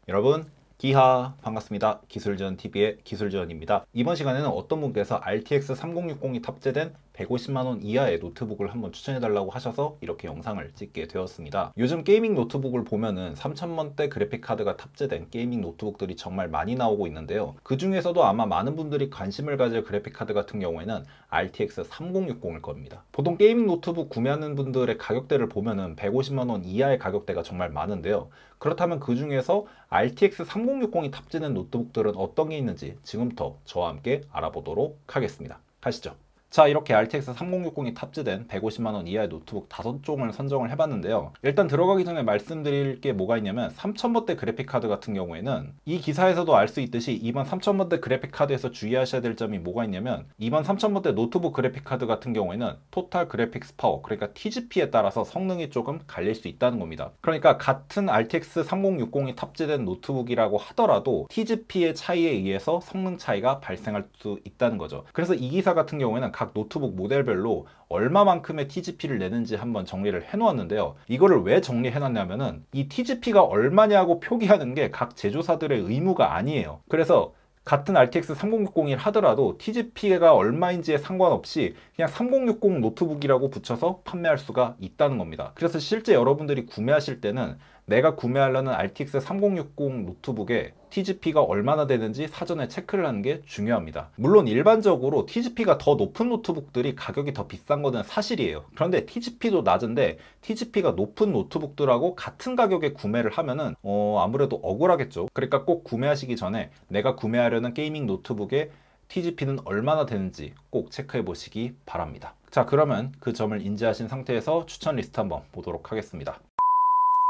여러분 기하 반갑습니다. 기술지원TV의 기술지원입니다. 이번 시간에는 어떤 분께서 RTX 3060이 탑재된 150만원 이하의 노트북을 한번 추천해달라고 하셔서 이렇게 영상을 찍게 되었습니다. 요즘 게이밍 노트북을 보면은 3000원대 그래픽카드가 탑재된 게이밍 노트북들이 정말 많이 나오고 있는데요. 그 중에서도 아마 많은 분들이 관심을 가질 그래픽카드 같은 경우에는 RTX 3060일 겁니다. 보통 게이밍 노트북 구매하는 분들의 가격대를 보면은 150만원 이하의 가격대가 정말 많은데요. 그렇다면 그 중에서 RTX 3060이 탑재된 노트북들은 어떤 게 있는지 지금부터 저와 함께 알아보도록 하겠습니다. 가시죠. 자, 이렇게 RTX 3060이 탑재된 150만원 이하의 노트북 5종을 선정을 해봤는데요. 일단 들어가기 전에 말씀드릴 게 뭐가 있냐면 3000원대 그래픽카드 같은 경우에는 이 기사에서도 알 수 있듯이 이번 3000원대 그래픽카드에서 주의하셔야 될 점이 뭐가 있냐면 이번 3000원대 노트북 그래픽카드 같은 경우에는 토탈 그래픽스 파워, 그러니까 TGP에 따라서 성능이 조금 갈릴 수 있다는 겁니다. 그러니까 같은 RTX 3060이 탑재된 노트북이라고 하더라도 TGP의 차이에 의해서 성능 차이가 발생할 수 있다는 거죠. 그래서 이 기사 같은 경우에는 각 노트북 모델별로 얼마만큼의 TGP를 내는지 한번 정리를 해놓았는데요. 이거를 왜 정리해놨냐면은 이 TGP가 얼마냐고 표기하는 게 각 제조사들의 의무가 아니에요. 그래서 같은 RTX 3060을 하더라도 TGP가 얼마인지에 상관없이 그냥 3060 노트북이라고 붙여서 판매할 수가 있다는 겁니다. 그래서 실제 여러분들이 구매하실 때는 내가 구매하려는 RTX 3060 노트북에 TGP가 얼마나 되는지 사전에 체크를 하는 게 중요합니다. 물론 일반적으로 TGP가 더 높은 노트북들이 가격이 더 비싼 거는 사실이에요. 그런데 TGP도 낮은데 TGP가 높은 노트북들하고 같은 가격에 구매를 하면은 아무래도 억울하겠죠. 그러니까 꼭 구매하시기 전에 내가 구매하려는 게이밍 노트북에 TGP는 얼마나 되는지 꼭 체크해 보시기 바랍니다. 자, 그러면 그 점을 인지하신 상태에서 추천 리스트 한번 보도록 하겠습니다.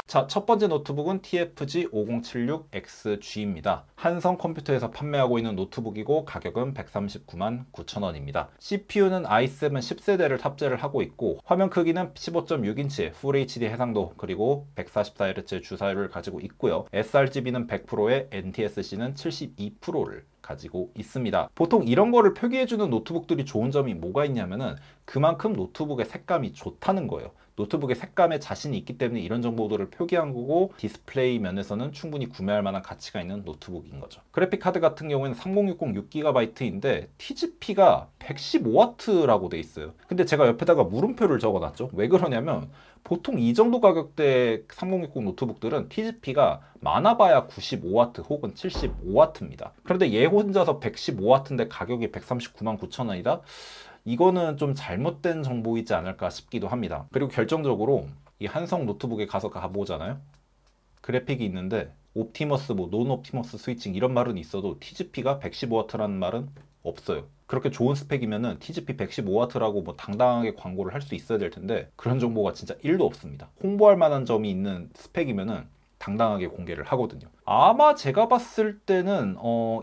자, 첫 번째 노트북은 TFG 5076XG입니다. 한성 컴퓨터에서 판매하고 있는 노트북이고 가격은 139만 9천원입니다. CPU는 i7 10세대를 탑재를 하고 있고 화면 크기는 15.6인치 Full HD 해상도 그리고 144Hz 주사율을 가지고 있고요. sRGB는 100%에 NTSC는 72%를 가지고 있습니다. 보통 이런 거를 표기해주는 노트북들이 좋은 점이 뭐가 있냐면은 그만큼 노트북의 색감이 좋다는 거예요. 노트북의 색감에 자신이 있기 때문에 이런 정보들을 표기한 거고 디스플레이 면에서는 충분히 구매할 만한 가치가 있는 노트북인 거죠. 그래픽카드 같은 경우에는 3060 6GB인데 TGP가 115W라고 돼 있어요. 근데 제가 옆에다가 물음표를 적어놨죠. 왜 그러냐면 보통 이 정도 가격대 3060 노트북들은 TGP가 많아봐야 95W 혹은 75W입니다. 그런데 얘 혼자서 115W인데 가격이 139만 9천원이다? 이거는 좀 잘못된 정보이지 않을까 싶기도 합니다. 그리고 결정적으로 이 한성 노트북에 가서 가보잖아요. 그래픽이 있는데 옵티머스, 논 옵티머스 스위칭 이런 말은 있어도 TGP가 115W라는 말은 없어요. 그렇게 좋은 스펙이면은 TGP 115W라고 당당하게 광고를 할 수 있어야 될 텐데 그런 정보가 진짜 1도 없습니다. 홍보할 만한 점이 있는 스펙이면은 당당하게 공개를 하거든요. 아마 제가 봤을 때는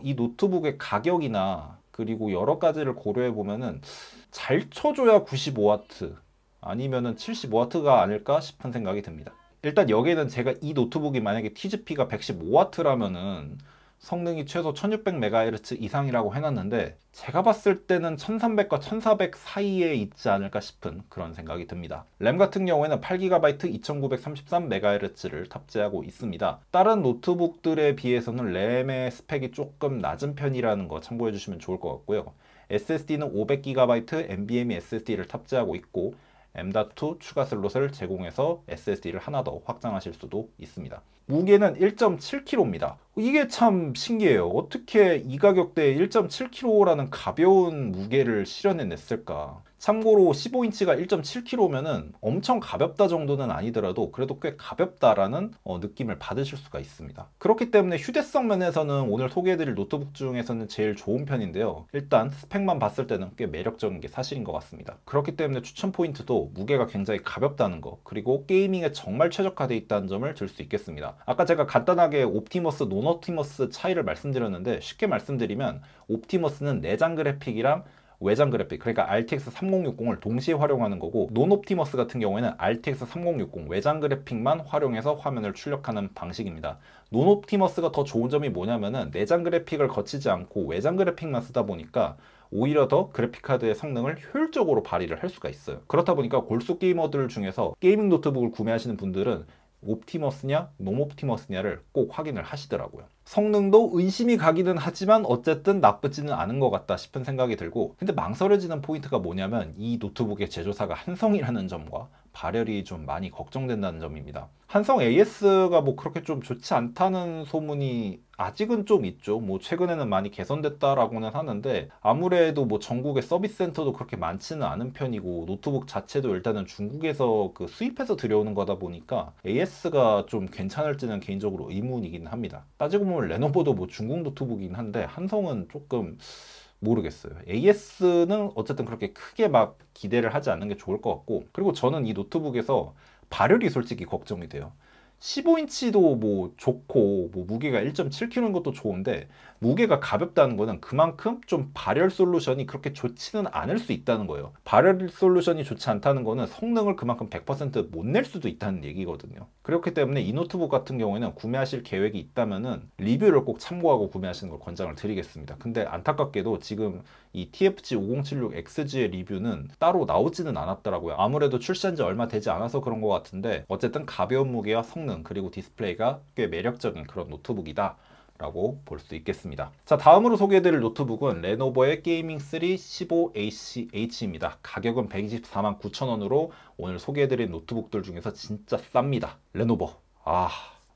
이 노트북의 가격이나 그리고 여러 가지를 고려해 보면은 잘 쳐줘야 95W 아니면은 75W가 아닐까 싶은 생각이 듭니다. 일단 여기에는 제가 이 노트북이 만약에 TGP가 115W라면은 성능이 최소 1600MHz 이상이라고 해놨는데 제가 봤을 때는 1300과 1400 사이에 있지 않을까 싶은 그런 생각이 듭니다. 램 같은 경우에는 8GB 2933MHz를 탑재하고 있습니다. 다른 노트북들에 비해서는 램의 스펙이 조금 낮은 편이라는 거 참고해 주시면 좋을 것 같고요. SSD는 500GB NVMe SSD를 탑재하고 있고 M.2 추가 슬롯을 제공해서 SSD를 하나 더 확장하실 수도 있습니다. 무게는 1.7kg입니다. 이게 참 신기해요. 어떻게 이 가격대에 1.7kg라는 가벼운 무게를 실현해냈을까? 참고로 15인치가 1.7kg면은 엄청 가볍다 정도는 아니더라도 그래도 꽤 가볍다라는 느낌을 받으실 수가 있습니다. 그렇기 때문에 휴대성 면에서는 오늘 소개해드릴 노트북 중에서는 제일 좋은 편인데요. 일단 스펙만 봤을 때는 꽤 매력적인 게 사실인 것 같습니다. 그렇기 때문에 추천 포인트도 무게가 굉장히 가볍다는 거 그리고 게이밍에 정말 최적화되어 있다는 점을 들 수 있겠습니다. 아까 제가 간단하게 옵티머스, 논 옵티머스 차이를 말씀드렸는데 쉽게 말씀드리면 옵티머스는 내장 그래픽이랑 외장 그래픽, 그러니까 RTX 3060을 동시에 활용하는 거고 논 옵티머스 같은 경우에는 RTX 3060 외장 그래픽만 활용해서 화면을 출력하는 방식입니다. 논 옵티머스가 더 좋은 점이 뭐냐면은 내장 그래픽을 거치지 않고 외장 그래픽만 쓰다 보니까 오히려 더 그래픽카드의 성능을 효율적으로 발휘를 할 수가 있어요. 그렇다 보니까 골수 게이머들 중에서 게이밍 노트북을 구매하시는 분들은 옵티머스냐 놈옵티머스냐를 꼭 확인을 하시더라고요. 성능도 의심이 가기는 하지만 어쨌든 나쁘지는 않은 것 같다 싶은 생각이 들고, 근데 망설여지는 포인트가 뭐냐면 이 노트북의 제조사가 한성이라는 점과 발열이 좀 많이 걱정된다는 점입니다. 한성 AS가 뭐 그렇게 좀 좋지 않다는 소문이 아직은 좀 있죠. 뭐 최근에는 많이 개선됐다라고는 하는데 아무래도 뭐 전국에 서비스 센터도 그렇게 많지는 않은 편이고 노트북 자체도 일단은 중국에서 그 수입해서 들여오는 거다 보니까 AS가 좀 괜찮을지는 개인적으로 의문이긴 합니다. 따지고 보면 레노버도 뭐 중국 노트북이긴 한데 한성은 조금 모르겠어요. AS는 어쨌든 그렇게 크게 막 기대를 하지 않는 게 좋을 것 같고, 그리고 저는 이 노트북에서 발열이 솔직히 걱정이 돼요. 15인치도 뭐 좋고 뭐 무게가 1.7kg인 것도 좋은데 무게가 가볍다는 거는 그만큼 좀 발열 솔루션이 그렇게 좋지는 않을 수 있다는 거예요. 발열 솔루션이 좋지 않다는 거는 성능을 그만큼 100% 못 낼 수도 있다는 얘기거든요. 그렇기 때문에 이 노트북 같은 경우에는 구매하실 계획이 있다면은 리뷰를 꼭 참고하고 구매하시는 걸 권장을 드리겠습니다. 근데 안타깝게도 지금 이 TFG 5076XG의 리뷰는 따로 나오지는 않았더라고요. 아무래도 출시한 지 얼마 되지 않아서 그런 것 같은데 어쨌든 가벼운 무게와 성능 그리고 디스플레이가 꽤 매력적인 그런 노트북이다 라고 볼 수 있겠습니다. 자, 다음으로 소개해드릴 노트북은 레노버의 게이밍 3 15ACH입니다. 가격은 124만 9천원으로 오늘 소개해드린 노트북들 중에서 진짜 쌉니다. 레노버.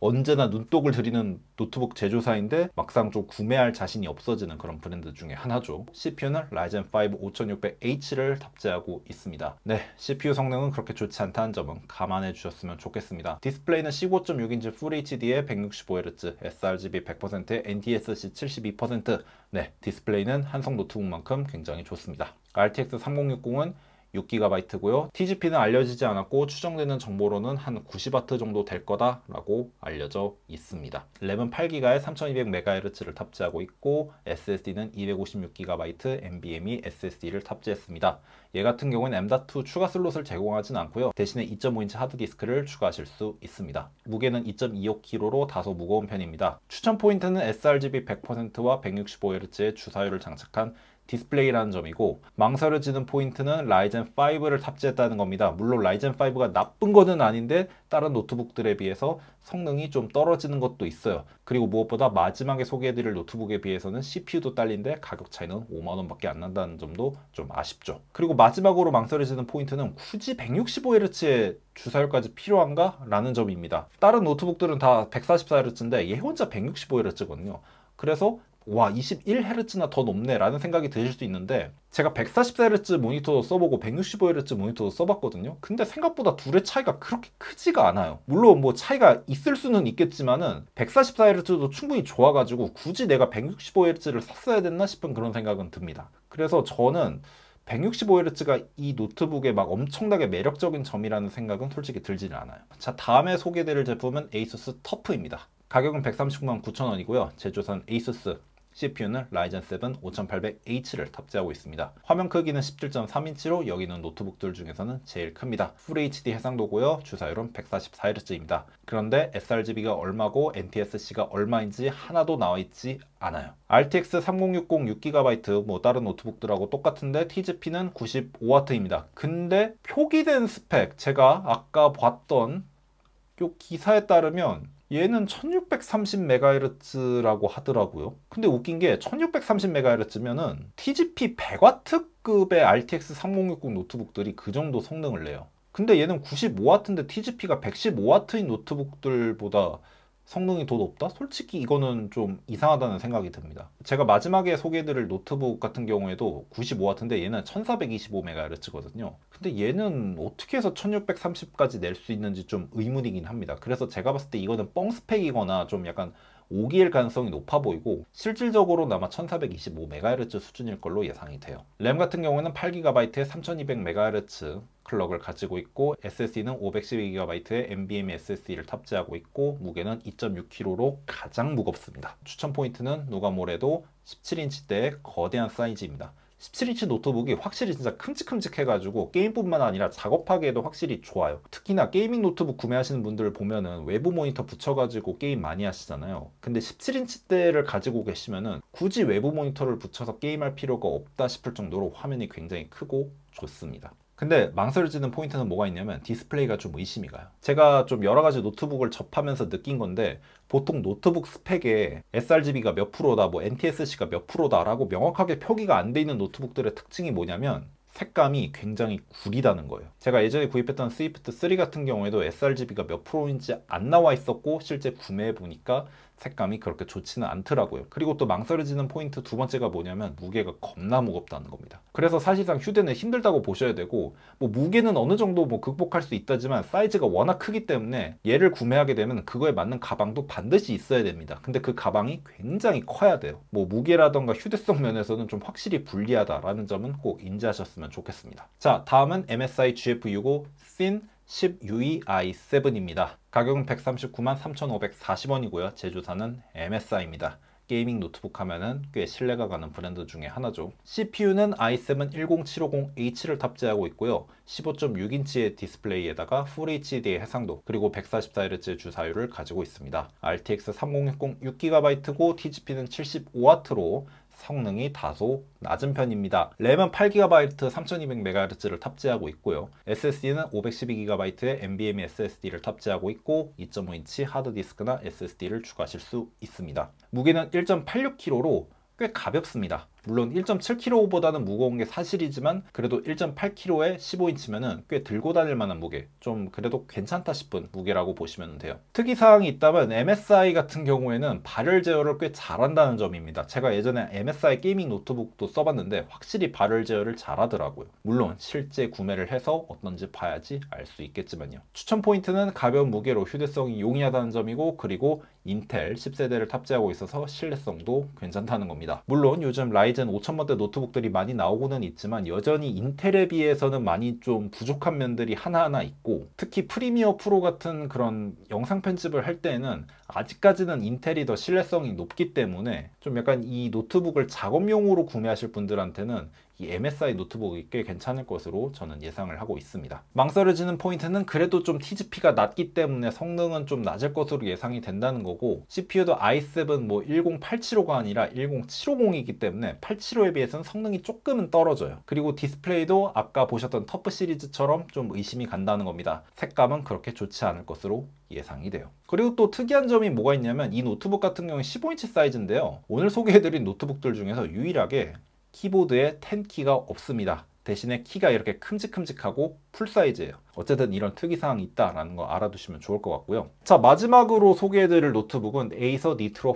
언제나 눈독을 들이는 노트북 제조사인데 막상 좀 구매할 자신이 없어지는 그런 브랜드 중에 하나죠. CPU는 라이젠 5 5600H를 탑재하고 있습니다. 네, CPU 성능은 그렇게 좋지 않다는 점은 감안해 주셨으면 좋겠습니다. 디스플레이는 15.6인치 FHD에 165Hz, sRGB 100%에 NTSC 72%. 네, 디스플레이는 한성 노트북만큼 굉장히 좋습니다. RTX 3060은 6GB고요. TGP는 알려지지 않았고 추정되는 정보로는 한 90W 정도 될 거다라고 알려져 있습니다. 램은 8GB에 3200MHz를 탑재하고 있고 SSD는 256GB NVMe SSD를 탑재했습니다. 얘 같은 경우는 M.2 추가 슬롯을 제공하진 않고요. 대신에 2.5인치 하드디스크를 추가하실 수 있습니다. 무게는 2.25kg로 다소 무거운 편입니다. 추천 포인트는 sRGB 100%와 165Hz의 주사율을 장착한 디스플레이라는 점이고, 망설여지는 포인트는 라이젠 5를 탑재했다는 겁니다. 물론 라이젠 5가 나쁜 거는 아닌데 다른 노트북들에 비해서 성능이 좀 떨어지는 것도 있어요. 그리고 무엇보다 마지막에 소개해드릴 노트북에 비해서는 CPU도 딸린데 가격 차이는 5만원 밖에 안 난다는 점도 좀 아쉽죠. 그리고 마지막으로 망설여지는 포인트는 굳이 165Hz의 주사율까지 필요한가? 라는 점입니다. 다른 노트북들은 다 144Hz인데 얘 혼자 165Hz거든요. 그래서 와, 21Hz나 더 높네 라는 생각이 드실 수 있는데 제가 144Hz 모니터도 써보고 165Hz 모니터도 써봤거든요. 근데 생각보다 둘의 차이가 그렇게 크지가 않아요. 물론 뭐 차이가 있을 수는 있겠지만은 144Hz도 충분히 좋아가지고 굳이 내가 165Hz를 샀어야 됐나 싶은 그런 생각은 듭니다. 그래서 저는 165Hz가 이 노트북의 막 엄청나게 매력적인 점이라는 생각은 솔직히 들지는 않아요. 자, 다음에 소개해드릴 제품은 ASUS 터프입니다. 가격은 139만 9천원이고요. 제조사는 ASUS, CPU는 라이젠 7 5800H를 탑재하고 있습니다. 화면 크기는 17.3인치로 여기 있는 노트북들 중에서는 제일 큽니다. FHD 해상도고요. 주사율은 144Hz입니다. 그런데 sRGB가 얼마고 NTSC가 얼마인지 하나도 나와 있지 않아요. RTX 3060 6GB 뭐 다른 노트북들하고 똑같은데 TGP는 95W입니다. 근데 표기된 스펙, 제가 아까 봤던 요 기사에 따르면 얘는 1630MHz라고 하더라고요. 근데 웃긴 게 1630MHz면은 TGP 100W급의 RTX 3060 노트북들이 그 정도 성능을 내요. 근데 얘는 95W인데 TGP가 115W인 노트북들보다 성능이 더 높다? 솔직히 이거는 좀 이상하다는 생각이 듭니다. 제가 마지막에 소개해드릴 노트북 같은 경우에도 95W인데 얘는 1425MHz거든요. 근데 얘는 어떻게 해서 1630까지 낼 수 있는지 좀 의문이긴 합니다. 그래서 제가 봤을 때 이거는 뻥 스펙이거나 좀 약간 오기일 가능성이 높아 보이고 실질적으로는 아마 1425MHz 수준일 걸로 예상이 돼요. 램 같은 경우는 8GB에 3200MHz 클럭을 가지고 있고 SSD는 512GB의 NVMe SSD를 탑재하고 있고 무게는 2.6kg로 가장 무겁습니다. 추천 포인트는 누가 뭐래도 17인치대의 거대한 사이즈입니다. 17인치 노트북이 확실히 진짜 큼직큼직해가지고 게임뿐만 아니라 작업하기에도 확실히 좋아요. 특히나 게이밍 노트북 구매하시는 분들 보면은 외부 모니터 붙여가지고 게임 많이 하시잖아요. 근데 17인치대를 가지고 계시면은 굳이 외부 모니터를 붙여서 게임할 필요가 없다 싶을 정도로 화면이 굉장히 크고 좋습니다. 근데 망설여지는 포인트는 뭐가 있냐면 디스플레이가 좀 의심이 가요. 제가 좀 여러 가지 노트북을 접하면서 느낀 건데 보통 노트북 스펙에 sRGB가 몇 프로다, 뭐 NTSC가 몇 프로다 라고 명확하게 표기가 안 돼 있는 노트북들의 특징이 뭐냐면 색감이 굉장히 구리다는 거예요. 제가 예전에 구입했던 스위프트 3 같은 경우에도 sRGB가 몇 프로인지 안 나와 있었고 실제 구매해 보니까 색감이 그렇게 좋지는 않더라고요. 그리고 또 망설여지는 포인트 두 번째가 뭐냐면 무게가 겁나 무겁다는 겁니다. 그래서 사실상 휴대는 힘들다고 보셔야 되고, 뭐 무게는 어느 정도 뭐 극복할 수 있다지만 사이즈가 워낙 크기 때문에 얘를 구매하게 되면 그거에 맞는 가방도 반드시 있어야 됩니다. 근데 그 가방이 굉장히 커야 돼요. 뭐 무게라던가 휴대성 면에서는 좀 확실히 불리하다라는 점은 꼭 인지하셨으면 좋겠습니다. 자, 다음은 MSI GF65 Thin 10UE i7입니다. 가격은 139만 3,540원이고요. 제조사는 MSI입니다. 게이밍 노트북 하면은 꽤 신뢰가 가는 브랜드 중에 하나죠. CPU는 i7 10750H를 탑재하고 있고요. 15.6인치의 디스플레이에다가 Full HD의 해상도 그리고 144Hz 주사율을 가지고 있습니다. RTX 3060 6GB고 TGP는 75W로 성능이 다소 낮은 편입니다. 램은 8GB 3200MHz를 탑재하고 있고요. SSD는 512GB의 NVMe SSD를 탑재하고 있고 2.5인치 하드디스크나 SSD를 추가하실 수 있습니다. 무게는 1.86kg로 꽤 가볍습니다. 물론 1.7kg보다는 무거운 게 사실이지만 그래도 1.8kg에 15인치면은 꽤 들고 다닐 만한 무게, 좀 그래도 괜찮다 싶은 무게라고 보시면 돼요. 특이사항이 있다면 MSI 같은 경우에는 발열 제어를 꽤 잘한다는 점입니다. 제가 예전에 MSI 게이밍 노트북도 써봤는데 확실히 발열 제어를 잘하더라고요. 물론 실제 구매를 해서 어떤지 봐야지 알 수 있겠지만요. 추천 포인트는 가벼운 무게로 휴대성이 용이하다는 점이고, 그리고 인텔 10세대를 탑재하고 있어서 신뢰성도 괜찮다는 겁니다. 물론 요즘 라이젠 5000번대 노트북들이 많이 나오고는 있지만 여전히 인텔에 비해서는 많이 좀 부족한 면들이 하나하나 있고, 특히 프리미어 프로 같은 그런 영상 편집을 할 때에는 아직까지는 인텔이 더 신뢰성이 높기 때문에 좀 약간 이 노트북을 작업용으로 구매하실 분들한테는 이 MSI 노트북이 꽤 괜찮을 것으로 저는 예상을 하고 있습니다. 망설여지는 포인트는 그래도 좀 TGP가 낮기 때문에 성능은 좀 낮을 것으로 예상이 된다는 거고, CPU도 i7 뭐 10875가 아니라 10750이기 때문에 875에 비해서는 성능이 조금은 떨어져요. 그리고 디스플레이도 아까 보셨던 터프 시리즈처럼 좀 의심이 간다는 겁니다. 색감은 그렇게 좋지 않을 것으로 예상이 돼요. 그리고 또 특이한 점이 뭐가 있냐면 이 노트북 같은 경우는 15인치 사이즈인데요. 오늘 소개해드린 노트북들 중에서 유일하게 키보드에 10키가 없습니다. 대신에 키가 이렇게 큼직큼직하고 풀사이즈예요. 어쨌든 이런 특이사항이 있다라는 거 알아두시면 좋을 것 같고요. 자, 마지막으로 소개해드릴 노트북은 에이서 니트로 5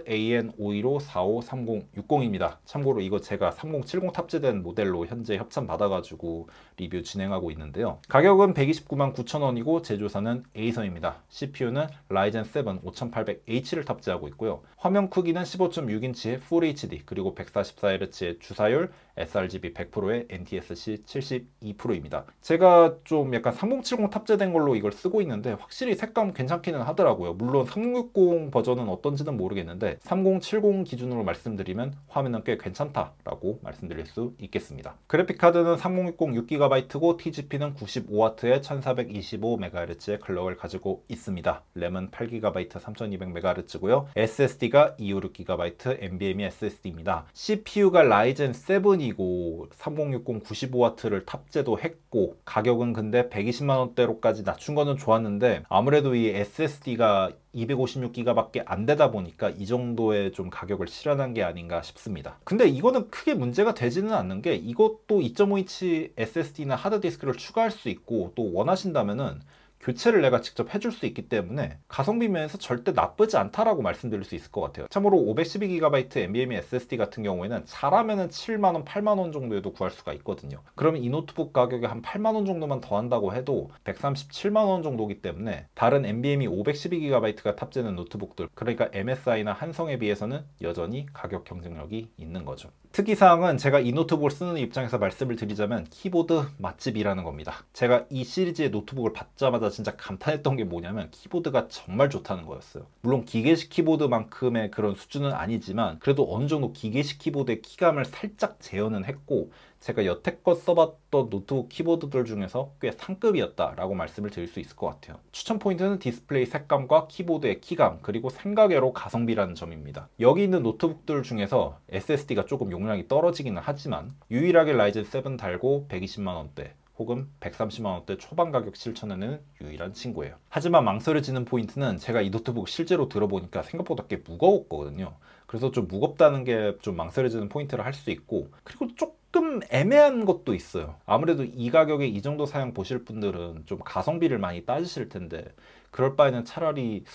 AN515453060입니다. 참고로 이거 제가 3070 탑재된 모델로 현재 협찬 받아가지고 리뷰 진행하고 있는데요. 가격은 129만 9천원이고 제조사는 에이서입니다. CPU는 라이젠 7 5800H를 탑재하고 있고요. 화면 크기는 15.6인치의 Full HD 그리고 144Hz의 주사율, sRGB 100%의 NTSC 72%입니다. 제가 좀 약간 3070 탑재된 걸로 이걸 쓰고 있는데 확실히 색감 괜찮기는 하더라고요. 물론 3060 버전은 어떤지는 모르겠는데 3070 기준으로 말씀드리면 화면은 꽤 괜찮다라고 말씀드릴 수 있겠습니다. 그래픽카드는 3060 6GB고 TGP는 95W의 1425MHz의 클럭을 가지고 있습니다. 램은 8GB 3200MHz고요. SSD가 256GB NVMe SSD입니다. CPU가 라이젠 7이고 3060 95W를 탑재도 했고, 가격은 근데 120만원대로까지 낮춘 거는 좋았는데 아무래도 이 SSD가 256기가밖에 안 되다 보니까 이 정도의 좀 가격을 실현한 게 아닌가 싶습니다. 근데 이거는 크게 문제가 되지는 않는 게 이것도 2.5인치 SSD나 하드디스크를 추가할 수 있고, 또 원하신다면은 교체를 내가 직접 해줄 수 있기 때문에 가성비 면에서 절대 나쁘지 않다라고 말씀드릴 수 있을 것 같아요. 참고로 512GB NVMe SSD 같은 경우에는 잘하면은 7만원, 8만원 정도에도 구할 수가 있거든요. 그러면 이 노트북 가격에 한 8만원 정도만 더 한다고 해도 137만원 정도이기 때문에 다른 NVMe 512GB가 탑재된 노트북들, 그러니까 MSI나 한성에 비해서는 여전히 가격 경쟁력이 있는 거죠. 특이사항은 제가 이 노트북을 쓰는 입장에서 말씀을 드리자면 키보드 맛집이라는 겁니다. 제가 이 시리즈의 노트북을 받자마자 진짜 감탄했던 게 뭐냐면 키보드가 정말 좋다는 거였어요. 물론 기계식 키보드만큼의 그런 수준은 아니지만 그래도 어느 정도 기계식 키보드의 키감을 살짝 재현은 했고, 제가 여태껏 써봤던 노트북 키보드들 중에서 꽤 상급이었다라고 말씀을 드릴 수 있을 것 같아요. 추천 포인트는 디스플레이 색감과 키보드의 키감, 그리고 생각외로 가성비라는 점입니다. 여기 있는 노트북들 중에서 SSD가 조금 용량이 떨어지기는 하지만 유일하게 라이젠 7 달고 120만원대, 혹은 130만 원대 초반 가격 실천하는 유일한 친구예요. 하지만 망설여지는 포인트는 제가 이 노트북 실제로 들어보니까 생각보다 꽤 무거웠거든요. 그래서 좀 무겁다는 게 좀 망설여지는 포인트를 할 수 있고, 그리고 조금 애매한 것도 있어요. 아무래도 이 가격에 이 정도 사양 보실 분들은 좀 가성비를 많이 따지실 텐데, 그럴 바에는 차라리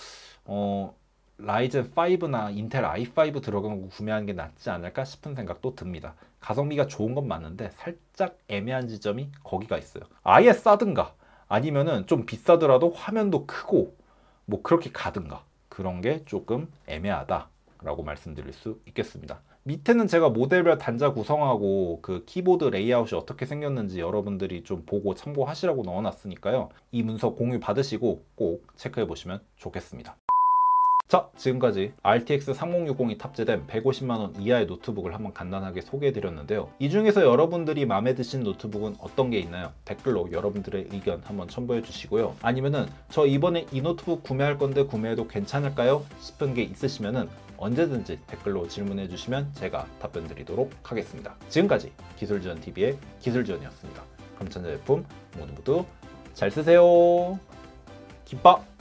라이젠 5나 인텔 i5 들어간 거 구매하는 게 낫지 않을까 싶은 생각도 듭니다. 가성비가 좋은 건 맞는데 살짝 애매한 지점이 거기가 있어요. 아예 싸든가 아니면은 좀 비싸더라도 화면도 크고 뭐 그렇게 가든가, 그런 게 조금 애매하다 라고 말씀드릴 수 있겠습니다. 밑에는 제가 모델별 단자 구성하고 그 키보드 레이아웃이 어떻게 생겼는지 여러분들이 좀 보고 참고하시라고 넣어놨으니까요. 이 문서 공유 받으시고 꼭 체크해 보시면 좋겠습니다. 자, 지금까지 RTX 3060이 탑재된 150만원 이하의 노트북을 한번 간단하게 소개해드렸는데요. 이 중에서 여러분들이 마음에 드신 노트북은 어떤 게 있나요? 댓글로 여러분들의 의견 한번 첨부해 주시고요. 아니면은 저 이번에 이 노트북 구매할 건데 구매해도 괜찮을까요? 싶은 게 있으시면은 언제든지 댓글로 질문해 주시면 제가 답변 드리도록 하겠습니다. 지금까지 기술지원TV의 기술지원이었습니다. 그럼 전자 제품 모두 잘 쓰세요. 기빠!